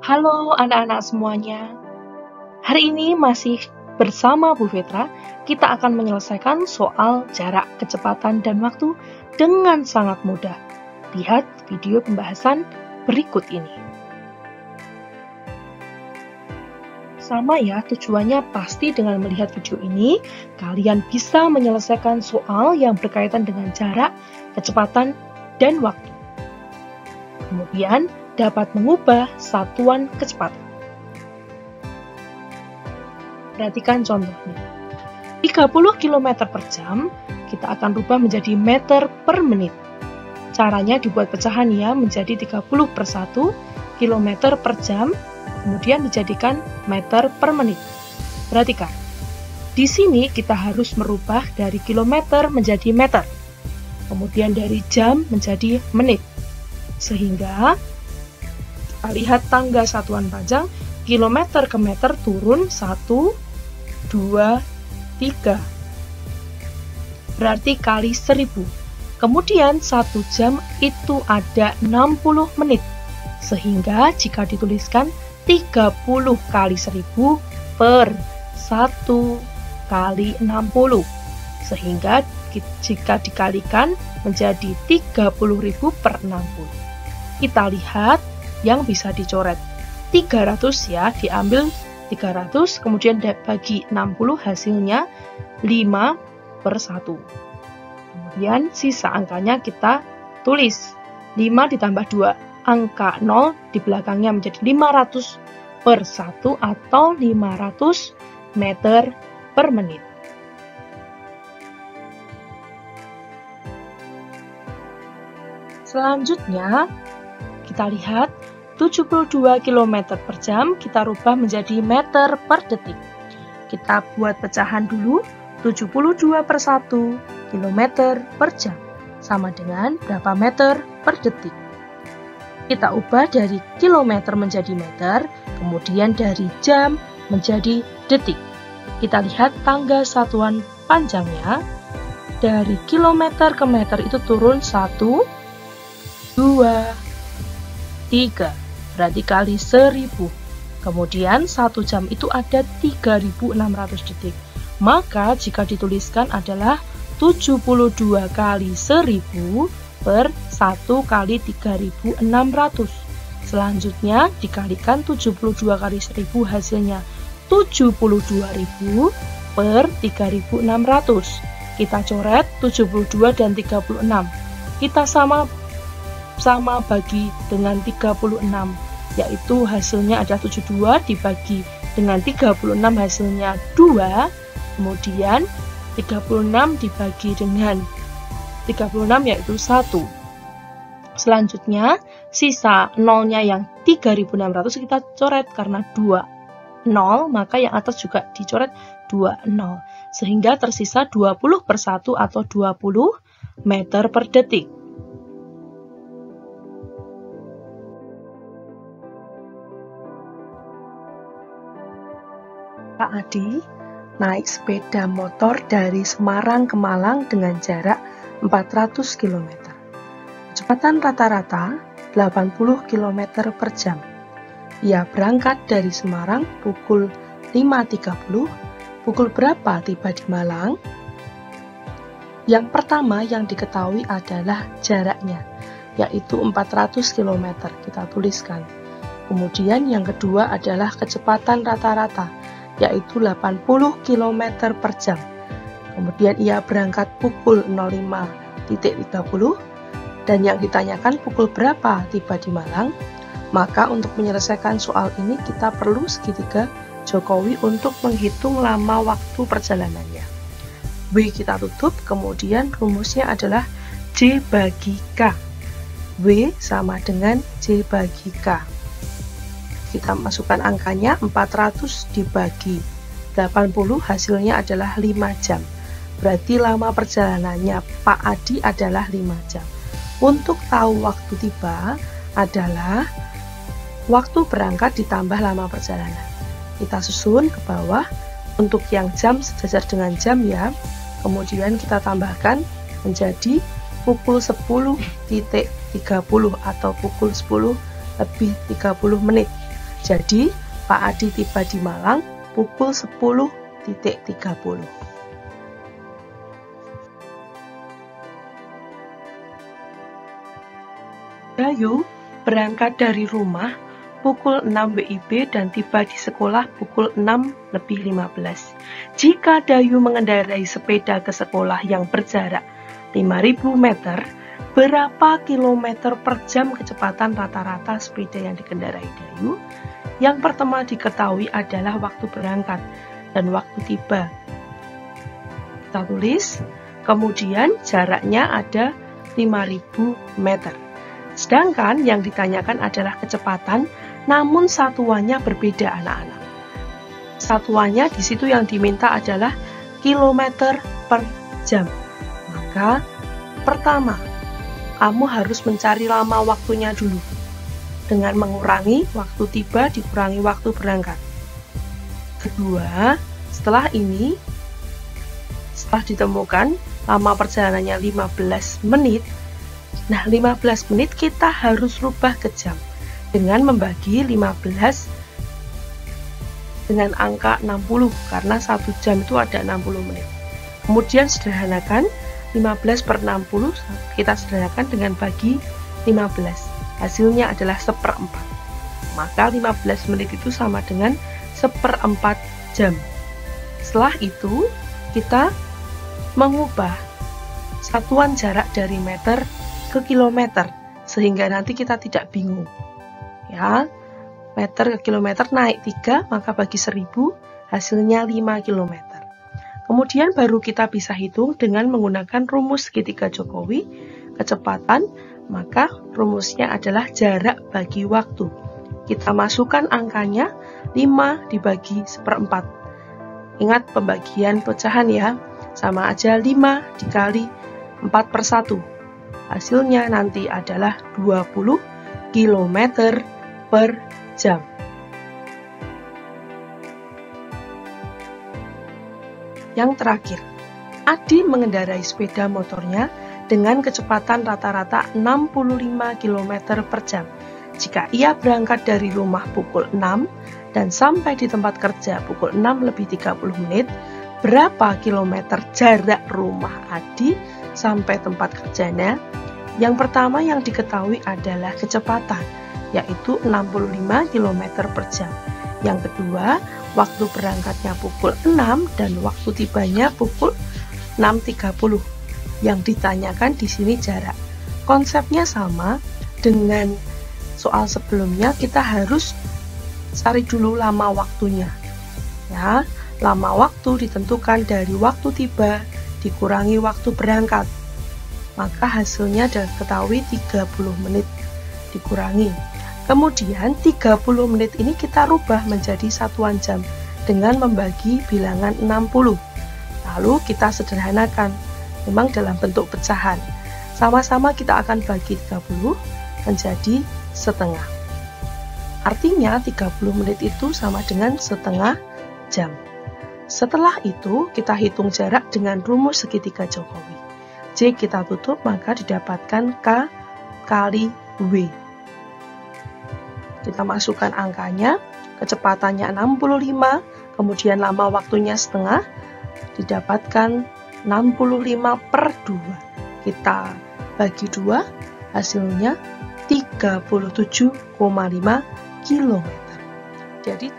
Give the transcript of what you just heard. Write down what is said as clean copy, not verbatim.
Halo anak-anak semuanya. Hari ini masih bersama Bu Vetra, kita akan menyelesaikan soal jarak, kecepatan, dan waktu dengan sangat mudah. Lihat video pembahasan berikut ini. Sama ya, tujuannya pasti dengan melihat video ini, kalian bisa menyelesaikan soal yang berkaitan dengan jarak, kecepatan, dan waktu. Kemudian, dapat mengubah satuan kecepatan. Perhatikan contohnya. 30 km per jam, kita akan rubah menjadi meter per menit. Caranya dibuat pecahan ya, menjadi 30 per 1 km per jam, kemudian dijadikan meter per menit. Perhatikan. Di sini kita harus merubah dari kilometer menjadi meter. Kemudian dari jam menjadi menit. Sehingga kita lihat tangga satuan panjang, kilometer ke meter turun 1, 2, 3. Berarti kali 1000. Kemudian 1 jam itu ada 60 menit. Sehingga jika dituliskan 30 kali 1000 per 1 kali 60. Sehingga jika dikalikan menjadi 30.000 per 60. Kita lihat yang bisa dicoret 300 ya, diambil 300 kemudian bagi 60 hasilnya 5 per 1. Kemudian sisa angkanya kita tulis 5 ditambah 2, angka 0 di belakangnya menjadi 500 per 1 atau 500 meter per menit. Selanjutnya kita lihat 72 km per jam kita rubah menjadi meter per detik. Kita buat pecahan dulu, 72 per 1 km per jam. Sama dengan berapa meter per detik. Kita ubah dari kilometer menjadi meter, kemudian dari jam menjadi detik. Kita lihat tangga satuan panjangnya. Dari kilometer ke meter itu turun 1, 2, 3, berarti kali 1000. Kemudian 1 jam itu ada 3600 detik. Maka jika dituliskan adalah 72 kali 1000 per 1 kali 3600. Selanjutnya dikalikan 72 kali 1000 hasilnya 72.000 per 3600. Kita coret 72 dan 36. Kita sama bagi dengan 36, yaitu hasilnya adalah 72 dibagi dengan 36 hasilnya 2, kemudian 36 dibagi dengan 36 yaitu 1. Selanjutnya sisa nolnya yang 3600 kita coret karena 2 0, maka yang atas juga dicoret 2 0, sehingga tersisa 20 per 1 atau 20 meter per detik. Pak Adi naik sepeda motor dari Semarang ke Malang dengan jarak 400 km. Kecepatan rata-rata 80 km per jam. Ia berangkat dari Semarang pukul 5.30. Pukul berapa tiba di Malang? Yang pertama yang diketahui adalah jaraknya, yaitu 400 km. Kita tuliskan. Kemudian yang kedua adalah kecepatan rata-rata, yaitu 80 km per jam. Kemudian ia berangkat pukul 05.30 dan yang ditanyakan pukul berapa tiba di Malang. Maka untuk menyelesaikan soal ini kita perlu segitiga Jokowi untuk menghitung lama waktu perjalanannya. W kita tutup, kemudian rumusnya adalah J bagi K. W sama dengan J bagi K. Kita masukkan angkanya 400 dibagi 80 hasilnya adalah 5 jam. Berarti lama perjalanannya Pak Adi adalah 5 jam. Untuk tahu waktu tiba adalah waktu berangkat ditambah lama perjalanan. Kita susun ke bawah. Untuk yang jam sejajar dengan jam ya. Kemudian kita tambahkan menjadi pukul 10.30 atau pukul 10 lebih 30 menit. Jadi, Pak Adi tiba di Malang pukul 10.30. Dayu berangkat dari rumah pukul 6 WIB dan tiba di sekolah pukul 6:15. Jika Dayu mengendarai sepeda ke sekolah yang berjarak 5.000 meter, berapa kilometer per jam kecepatan rata-rata sepeda yang dikendarai Dayu? Yang pertama diketahui adalah waktu berangkat dan waktu tiba. Kita tulis, kemudian jaraknya ada 5.000 meter. Sedangkan yang ditanyakan adalah kecepatan, namun satuannya berbeda anak-anak. Satuannya di situ yang diminta adalah kilometer per jam. Maka pertama, kamu harus mencari lama waktunya dulu dengan mengurangi waktu tiba dikurangi waktu berangkat. Kedua, setelah ditemukan lama perjalanannya 15 menit, nah, 15 menit kita harus rubah ke jam dengan membagi 15 dengan angka 60 karena 1 jam itu ada 60 menit. Kemudian sederhanakan 15 per 60 kita sederhanakan dengan bagi 15. Hasilnya adalah 1/4. Maka 15 menit itu sama dengan 1/4 jam. Setelah itu kita mengubah satuan jarak dari meter ke kilometer sehingga nanti kita tidak bingung ya, meter ke kilometer naik 3 maka bagi 1000 hasilnya 5 kilometer. Kemudian baru kita bisa hitung dengan menggunakan rumus segitiga Jokowi kecepatan, maka rumusnya adalah jarak bagi waktu. Kita masukkan angkanya 5 dibagi 1/4. Ingat pembagian pecahan ya, sama aja 5 dikali 4/1. Hasilnya nanti adalah 20 km per jam. Yang terakhir, Adi mengendarai sepeda motornya dengan kecepatan rata-rata 65 km per jam. Jika ia berangkat dari rumah pukul 6 dan sampai di tempat kerja pukul 6:30, berapa kilometer jarak rumah Adi sampai tempat kerjanya? Yang pertama yang diketahui adalah kecepatan, yaitu 65 km per jam. Yang kedua, waktu berangkatnya pukul 6 dan waktu tibanya pukul 6:30. Yang ditanyakan di sini jarak. Konsepnya sama dengan soal sebelumnya, kita harus cari dulu lama waktunya. Ya, lama waktu ditentukan dari waktu tiba dikurangi waktu berangkat. Maka hasilnya diketahui 30 menit dikurangi. Kemudian 30 menit ini kita rubah menjadi satuan jam dengan membagi bilangan 60. Lalu kita sederhanakan, memang dalam bentuk pecahan. Sama-sama kita akan bagi 30 menjadi setengah. Artinya 30 menit itu sama dengan setengah jam. Setelah itu kita hitung jarak dengan rumus segitiga Jokowi. J kita tutup maka didapatkan K kali W. Kita masukkan angkanya, kecepatannya 65, kemudian lama waktunya setengah, didapatkan 65/2. Kita bagi 2, hasilnya 37,5 km. Jadi